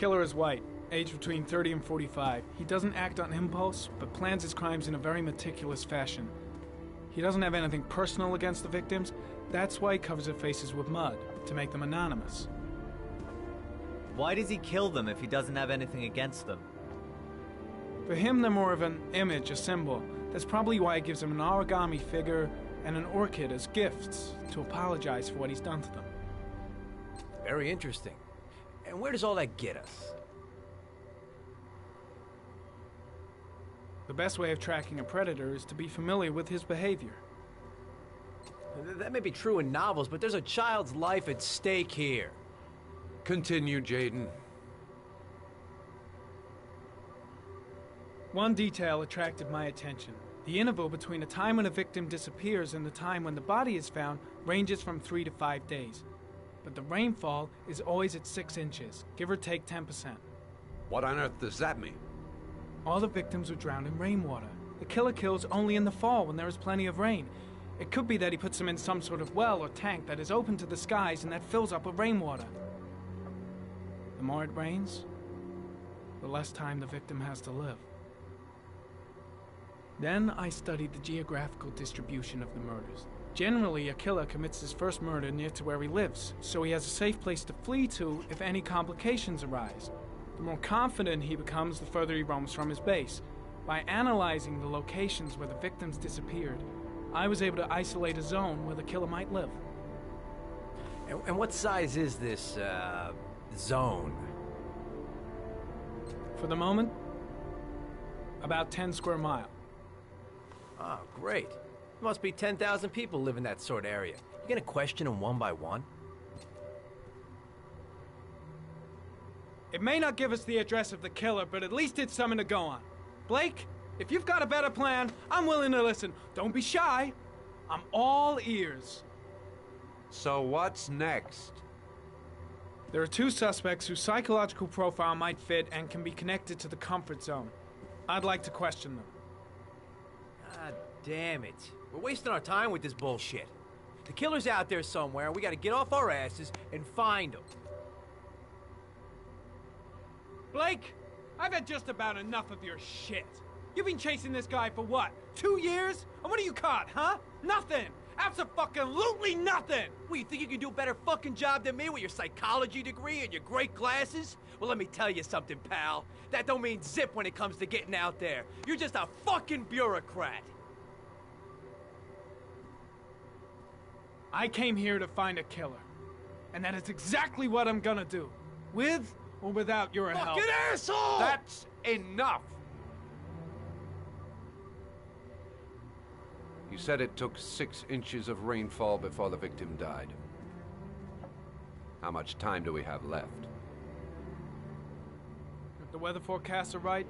Killer is white, aged between 30 and 45. He doesn't act on impulse, but plans his crimes in a very meticulous fashion. He doesn't have anything personal against the victims. That's why he covers their faces with mud, to make them anonymous. Why does he kill them if he doesn't have anything against them? For him, they're more of an image, a symbol. That's probably why he gives them an origami figure and an orchid as gifts, to apologize for what he's done to them. Very interesting. And where does all that get us? The best way of tracking a predator is to be familiar with his behavior. That may be true in novels, but there's a child's life at stake here. Continue, Jaden. One detail attracted my attention. The interval between the time when a victim disappears and the time when the body is found ranges from 3 to 5 days. But the rainfall is always at 6 inches, give or take 10%. What on earth does that mean? All the victims were drowned in rainwater. The killer kills only in the fall when there is plenty of rain. It could be that he puts them in some sort of well or tank that is open to the skies and that fills up with rainwater. The more it rains, the less time the victim has to live. Then I studied the geographical distribution of the murders. Generally, a killer commits his first murder near to where he lives, so he has a safe place to flee to if any complications arise. The more confident he becomes, the further he roams from his base. By analyzing the locations where the victims disappeared, I was able to isolate a zone where the killer might live. And what size is this, zone? For the moment, about 10 square miles. Oh, great. Must be 10,000 people live in that sort of area. You gonna question them one by one? It may not give us the address of the killer, but at least it's something to go on. Blake, if you've got a better plan, I'm willing to listen. Don't be shy. I'm all ears. So what's next? There are 2 suspects whose psychological profile might fit and can be connected to the comfort zone. I'd like to question them. God damn it. We're wasting our time with this bullshit. The killer's out there somewhere, and we gotta get off our asses and find him. Blake, I've had just about enough of your shit. You've been chasing this guy for what, 2 years? And what are you caught, huh? Nothing! Abso-fucking-lutely nothing! What, you think you can do a better fucking job than me with your psychology degree and your great glasses? Well, let me tell you something, pal. That don't mean zip when it comes to getting out there. You're just a fucking bureaucrat. I came here to find a killer. And that is exactly what I'm gonna do. With or without your help. Fucking asshole! That's enough! You said it took 6 inches of rainfall before the victim died. How much time do we have left? If the weather forecasts are right,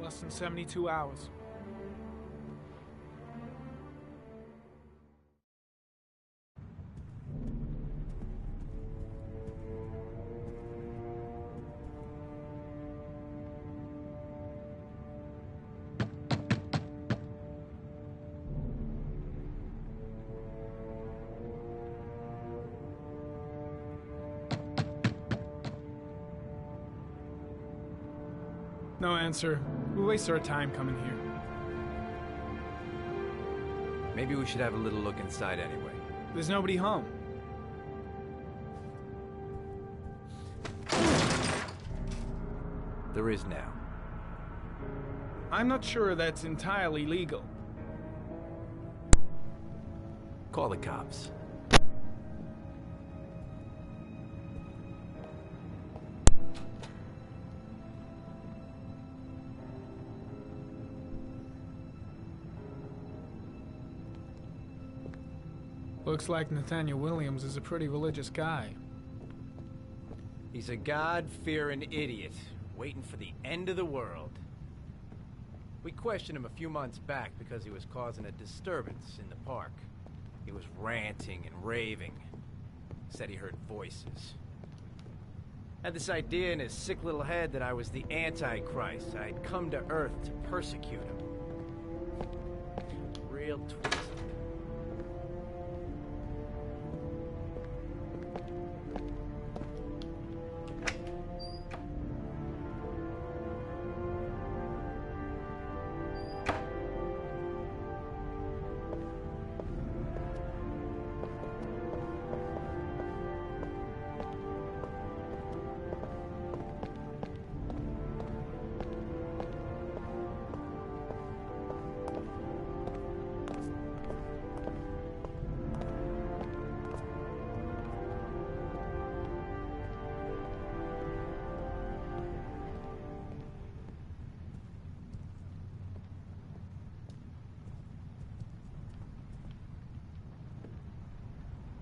less than 72 hours. No answer. We waste our time coming here. Maybe we should have a little look inside anyway. There's nobody home. There is now. I'm not sure that's entirely legal. Call the cops. Looks like Nathaniel Williams is a pretty religious guy. He's a God-fearing idiot, waiting for the end of the world. We questioned him a few months back because he was causing a disturbance in the park. He was ranting and raving. Said he heard voices. Had this idea in his sick little head that I was the Antichrist. I'd come to Earth to persecute him. Real twist.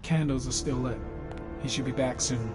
Candles are still lit. He should be back soon.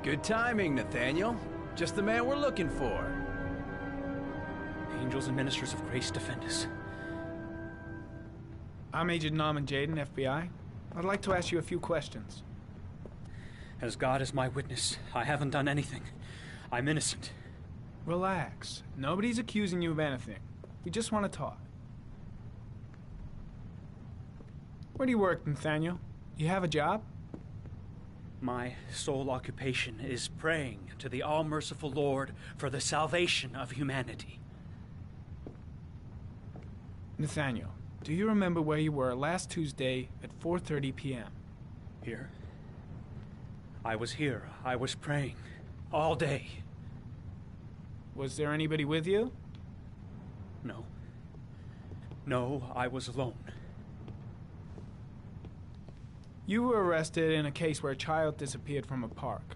Good timing, Nathaniel. Just the man we're looking for. Angels and ministers of grace defend us. I'm Agent Norman Jaden, FBI. I'd like to ask you a few questions. As God is my witness, I haven't done anything. I'm innocent. Relax. Nobody's accusing you of anything. We just want to talk. Where do you work, Nathaniel? You have a job? My sole occupation is praying to the all-merciful Lord for the salvation of humanity. Nathaniel, do you remember where you were last Tuesday at 4:30 p.m.? Here? I was here. I was praying. All day. Was there anybody with you? No. No, I was alone. You were arrested in a case where a child disappeared from a park.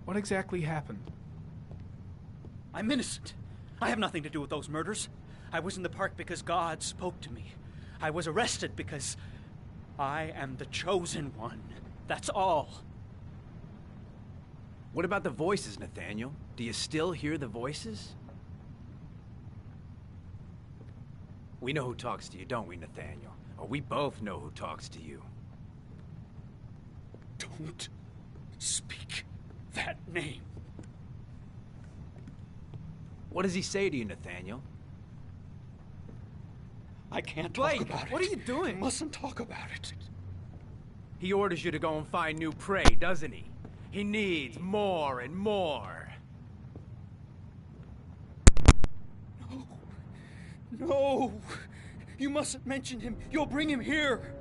What exactly happened? I'm innocent. I have nothing to do with those murders. I was in the park because God spoke to me. I was arrested because I am the chosen one. That's all. What about the voices, Nathaniel? Do you still hear the voices? We know who talks to you, don't we, Nathaniel? Or we both know who talks to you. Don't speak that name. What does he say to you, Nathaniel? I can't talk about it. What are you doing? You mustn't talk about it. He orders you to go and find new prey, doesn't he? He needs more and more. No. No. You mustn't mention him. You'll bring him here.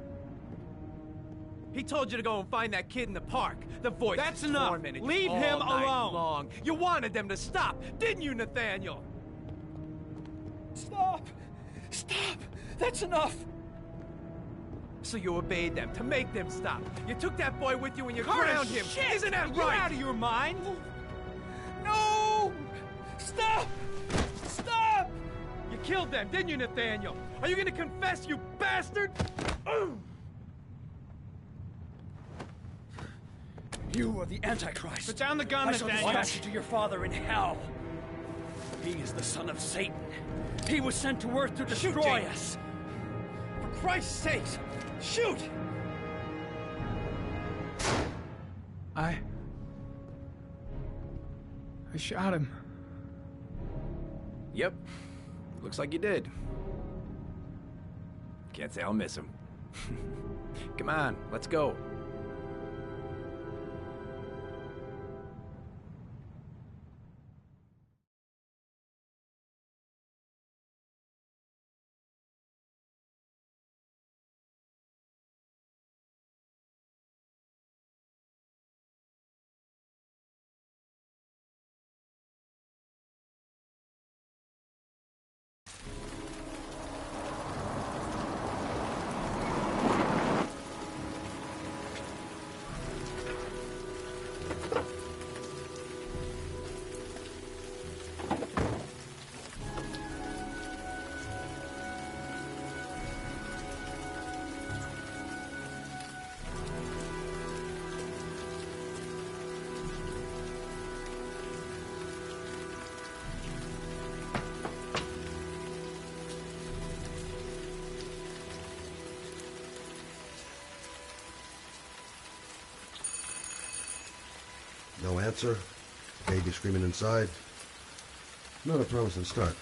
He told you to go and find that kid in the park. The voice. That's enough. Tormented you Leave all him night alone. long. You wanted them to stop, didn't you, Nathaniel? Stop. Stop. That's enough. So you obeyed them to make them stop. You took that boy with you and you Carter, drowned him. shit! Isn't that Are you right? out of your mind? No. Stop. Stop. You killed them, didn't you, Nathaniel? Are you gonna confess, you bastard? You are the Antichrist. Put down the gun, I shall Nathaniel. dispatch you to your father in hell. He is the son of Satan. He was sent to earth to destroy us. For Christ's sake, shoot! I shot him. Yep. Looks like you did. Can't say I'll miss him. Come on, let's go. answer. Baby screaming inside. Not a promising start.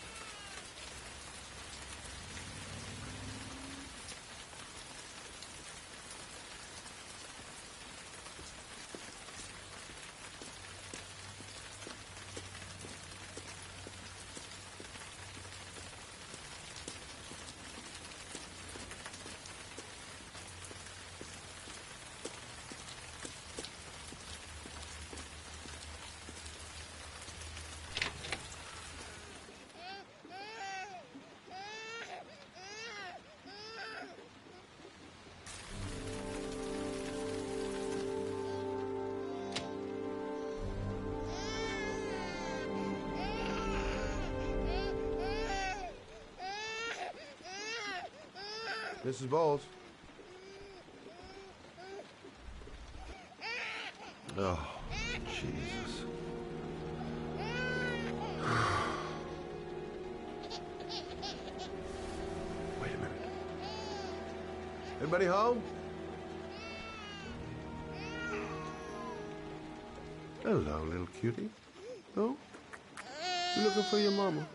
Mrs. Bowles. Oh, Jesus. Wait a minute. Everybody home? Hello, little cutie. Oh? You looking for your mama?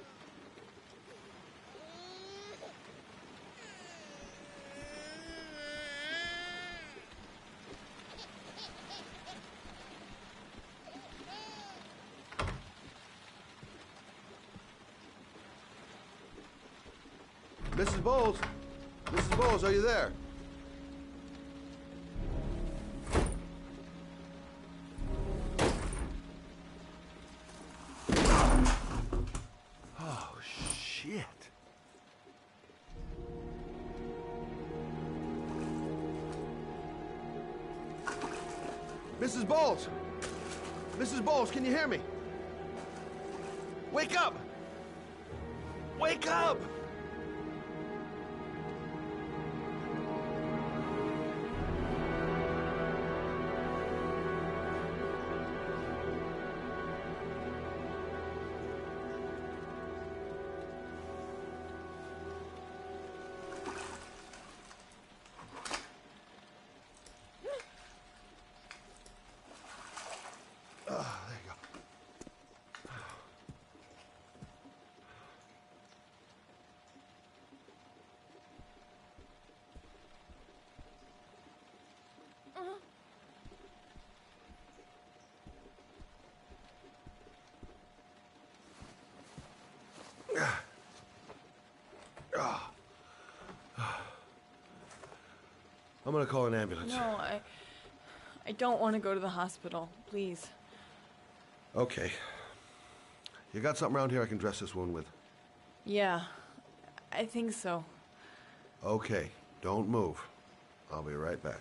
Mrs. Bowles? Mrs. Bowles, are you there? Oh, shit. Mrs. Bowles! Mrs. Bowles, can you hear me? Wake up! Wake up! There you go. I'm gonna call an ambulance. No, I don't want to go to the hospital. Please. Okay. You got something around here I can dress this wound with? Yeah, I think so. Okay, don't move. I'll be right back.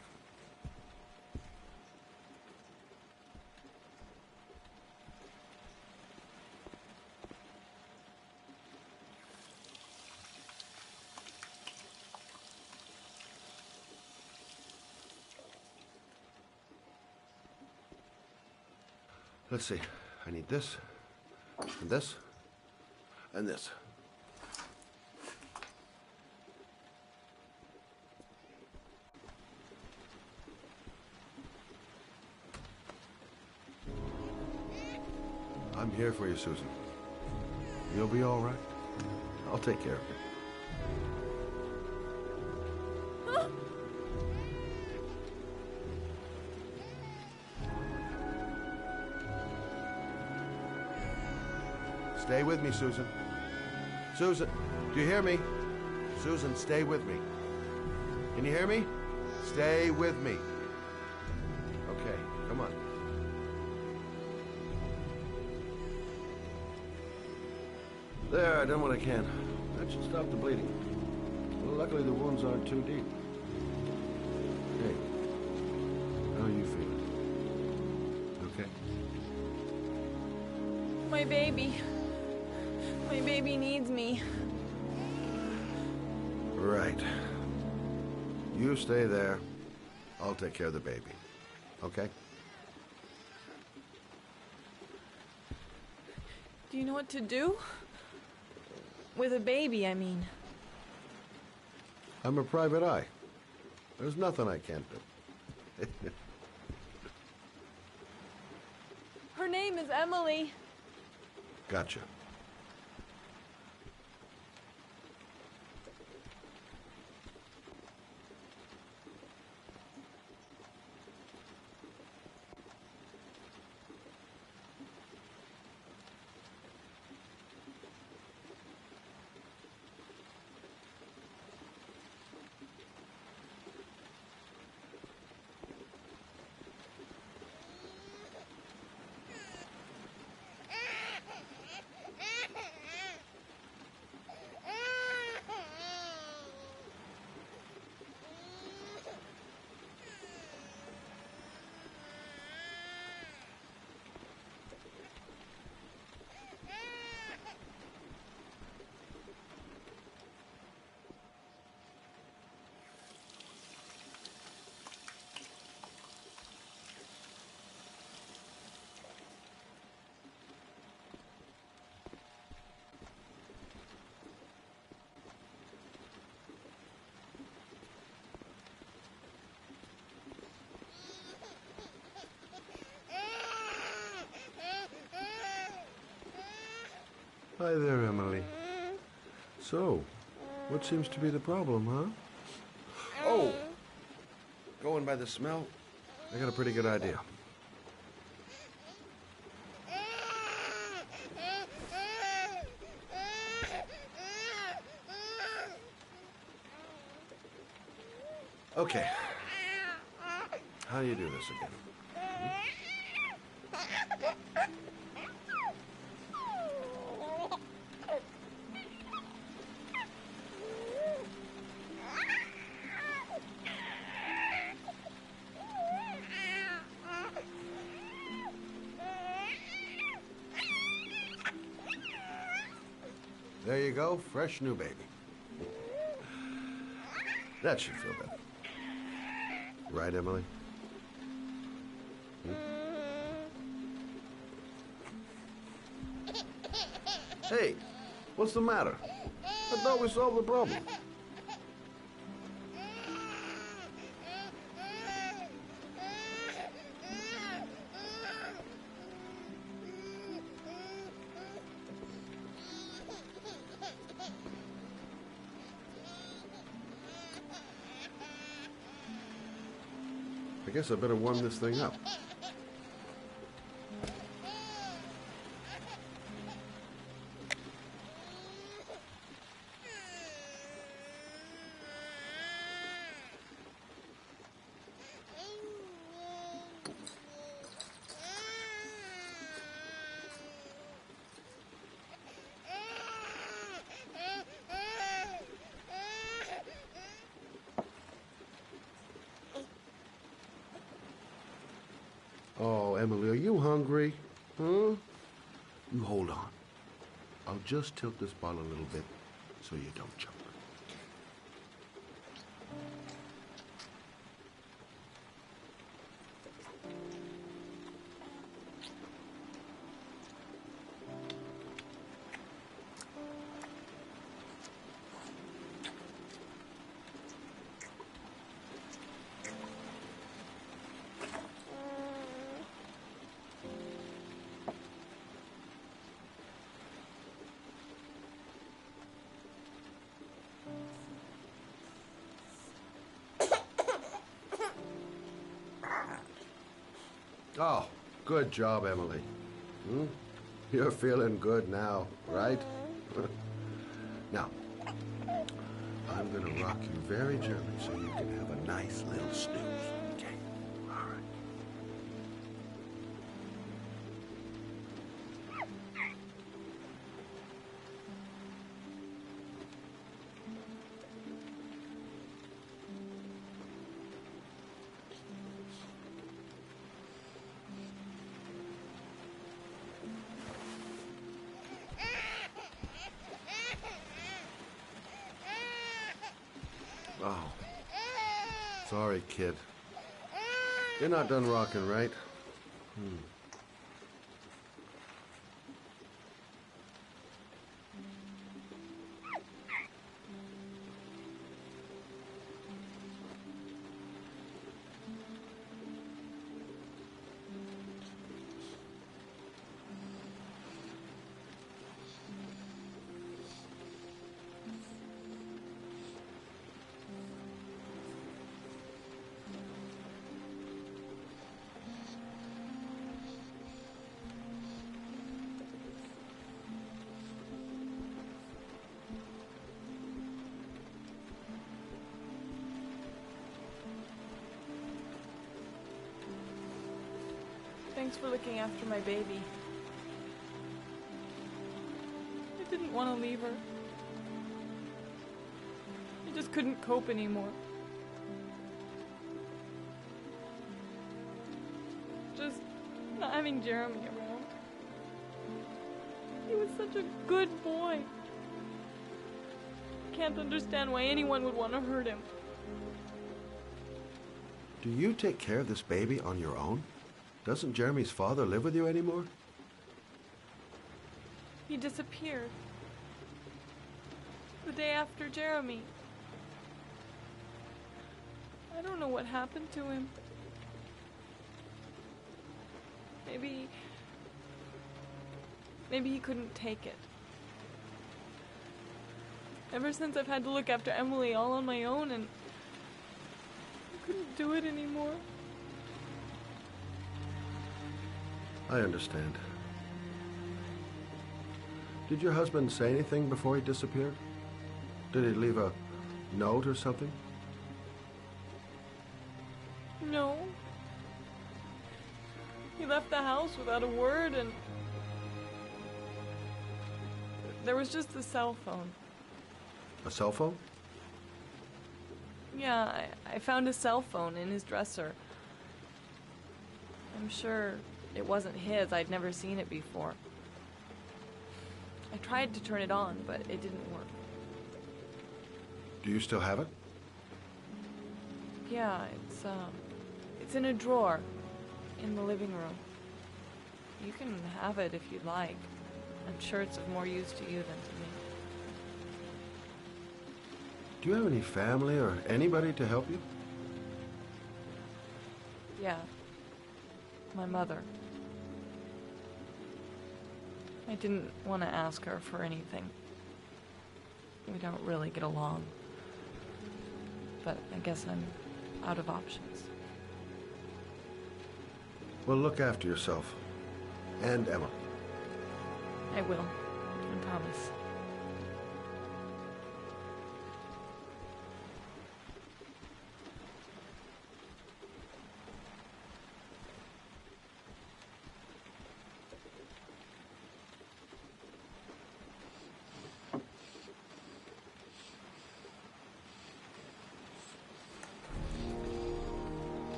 Let's see. I need this, and this, and this. I'm here for you, Susan. You'll be all right. I'll take care of you. Stay with me, Susan. Susan, do you hear me? Susan, stay with me. Can you hear me? Stay with me. Okay, come on. There, I done what I can. That should stop the bleeding. Well, luckily the wounds aren't too deep. Hey, how are you feeling? Okay? My baby. My baby needs me. Right. You stay there. I'll take care of the baby. Okay? Do you know what to do? With a baby, I mean. I'm a private eye. There's nothing I can't do. Her Emily. Gotcha. Hi there, Emily. So, what seems to be the problem, huh? Oh! Going by the smell, I got a pretty good idea. Okay. How do you do this again? There you go, fresh new baby. That should feel better. Right, Emily? Hey, what's the matter? I thought we solved the problem. I guess I better warm this thing up. Oh, Emily, are you hungry? Huh? You hold on. I'll just tilt this bottle a little bit so you don't choke. Oh, good job, Emily. You're feeling good now, right? Now, I'm gonna rock you very gently so you can have a nice little snooze. Okay? All right. Oh, sorry, kid. You're not done rocking, right? Thanks for looking after my baby. I didn't want to leave her. I just couldn't cope anymore. Just not having Jeremy around. He was such a good boy. I can't understand why anyone would want to hurt him. Do you take care of this baby on your own? Doesn't Jeremy's father live with you anymore? He disappeared. The day after Jeremy. I don't know what happened to him. Maybe he couldn't take it. Ever since I've had to look after Emily all on my own, and I couldn't do it anymore. I understand. Did your husband say anything before he disappeared? Did he leave a note or something? No. He left the house without a word, and there was just the cell phone. A cell phone? Yeah, I found a cell phone in his dresser. I'm sure it wasn't his. I'd never seen it before. I tried to turn it on, but it didn't work. Do you still have it? Yeah, it's in a drawer in the living room. You can have it if you'd like. I'm sure it's of more use to you than to me. Do you have any family or anybody to help you? Yeah. My mother. I didn't want to ask her for anything. We don't really get along. But I guess I'm out of options. Well, look after yourself. And Emma. I will. I promise.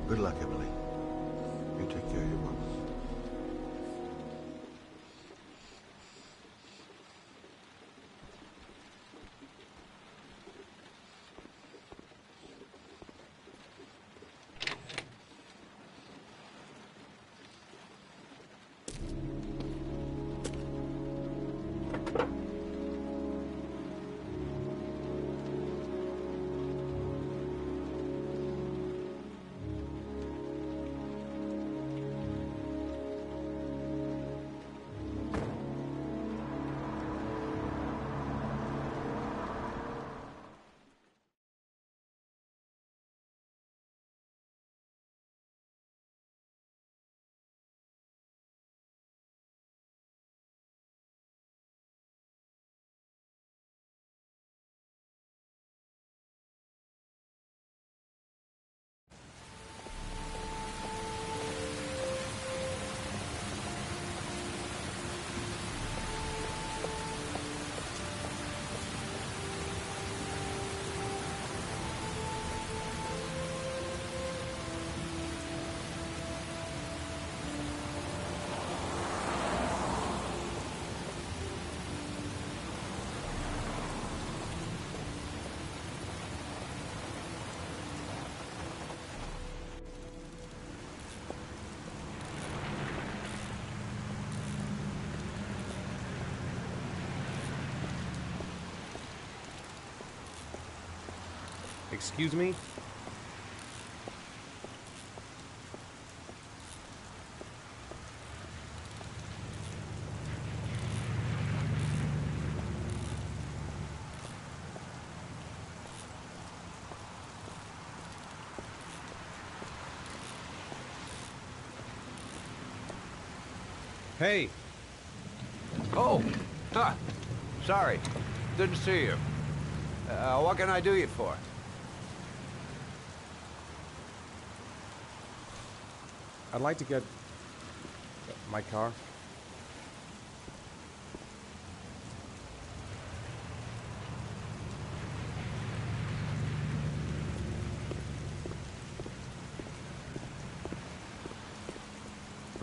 Good luck, Emily. You take care of your mom. Excuse me? Hey! Oh! Huh. Sorry. Didn't see you. What can I do you for? I'd like to get my car.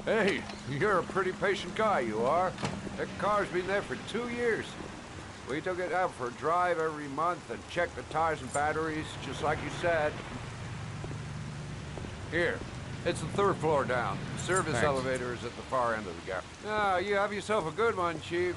Hey, you're a pretty patient guy, you are. That car's been there for 2 years. We took it out for a drive every month and checked the tires and batteries, just like you said. Here, it's the 3rd floor down. The service Thanks. elevator is at the far end of the gap. Ah, you have yourself a good one, Chief.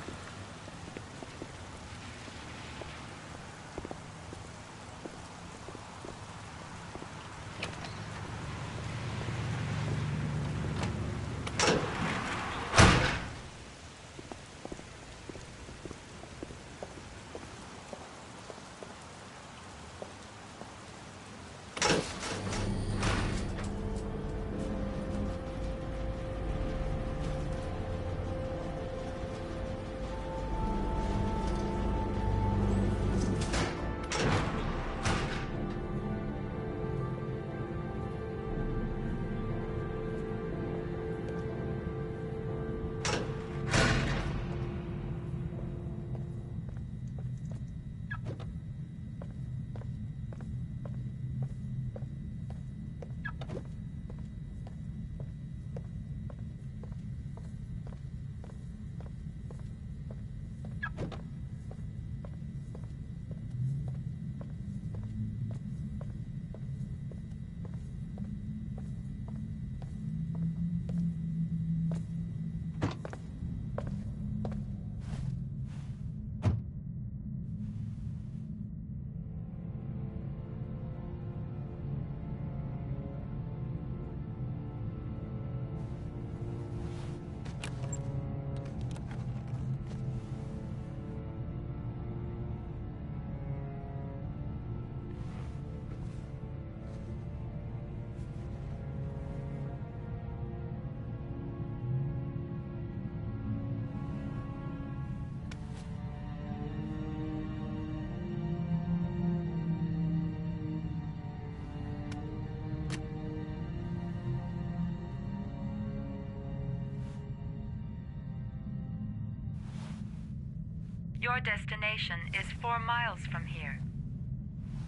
Your destination is 4 miles from here.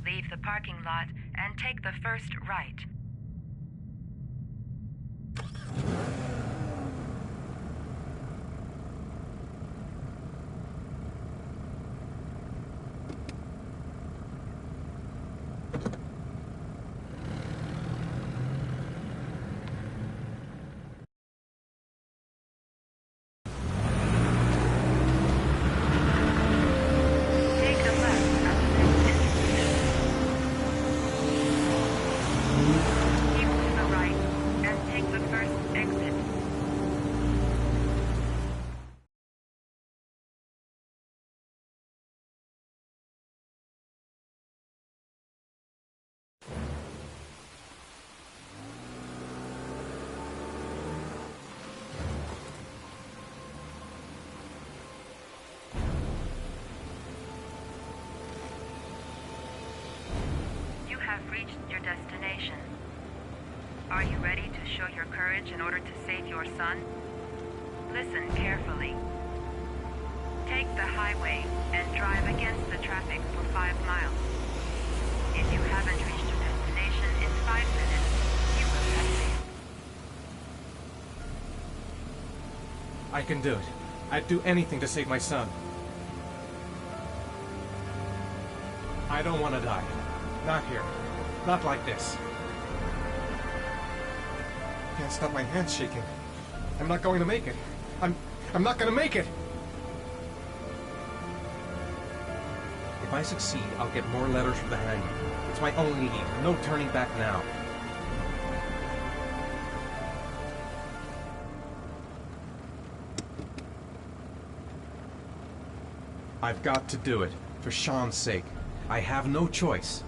Leave the parking lot and take the first right. Take the left at the next intersection. Keep to the right and take the first exit. You have reached your destination. Are you ready to show your courage in order to save your son? Listen carefully. Take the highway and drive against the traffic for 5 miles. If you haven't reached your destination in 5 minutes, you will have failed. I can do it. I'd do anything to save my son. I don't want to die. Not here. Not like this. Can't stop my hands shaking. I'm not going to make it. I'm not going to make it! If I succeed, I'll get more letters from the hangman. It's my only need. No turning back now. I've got to do it. For Sean's sake. I have no choice.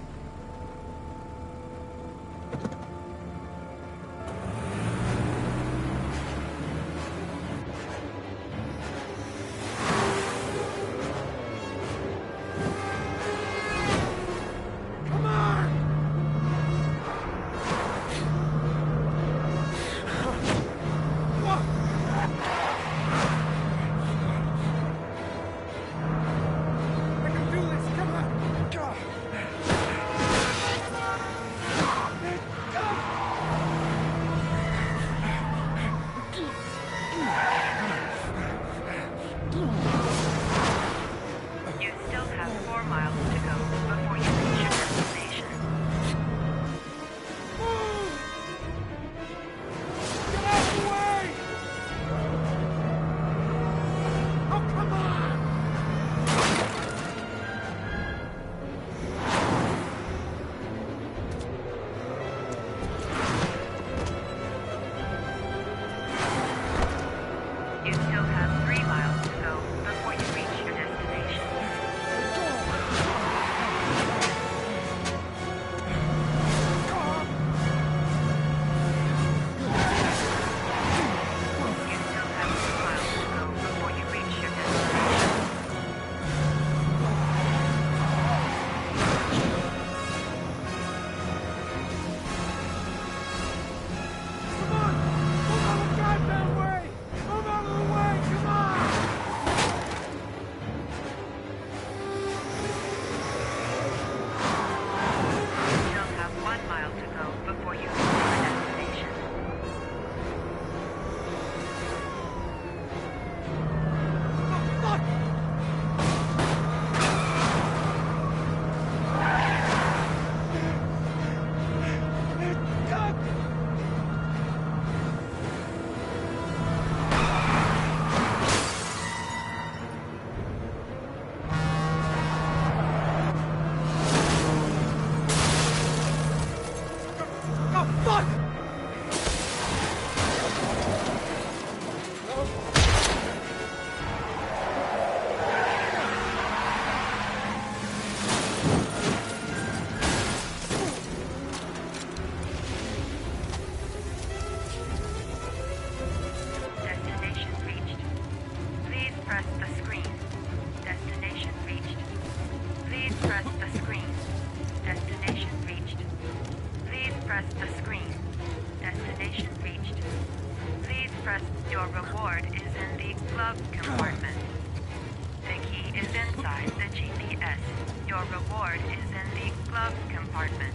Your reward is in the glove compartment.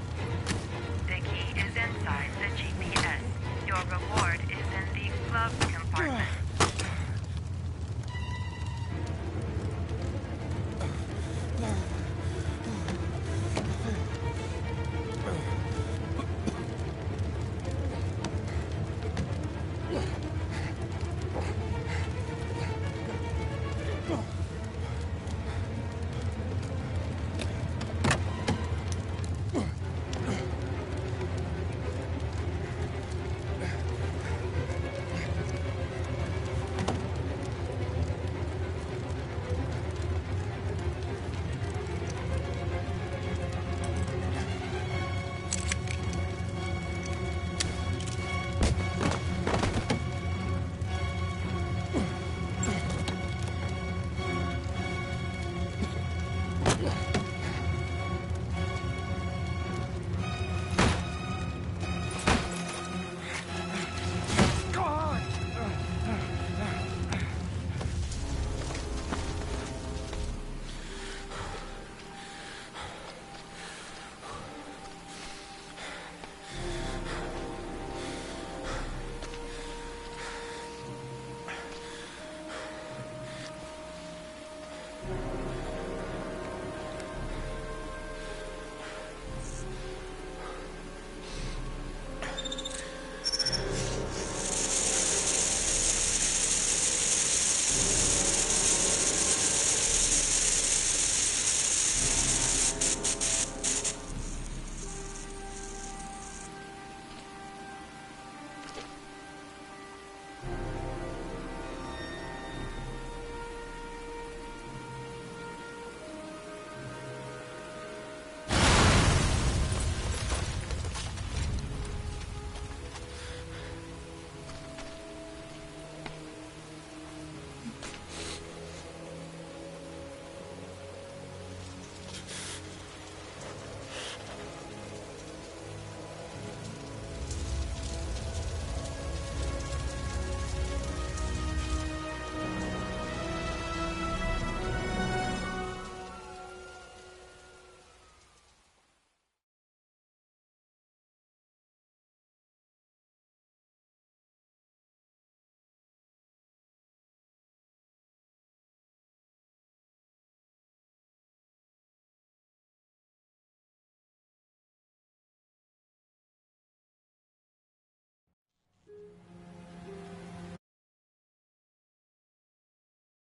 The key is inside the GPS. Your reward is in the glove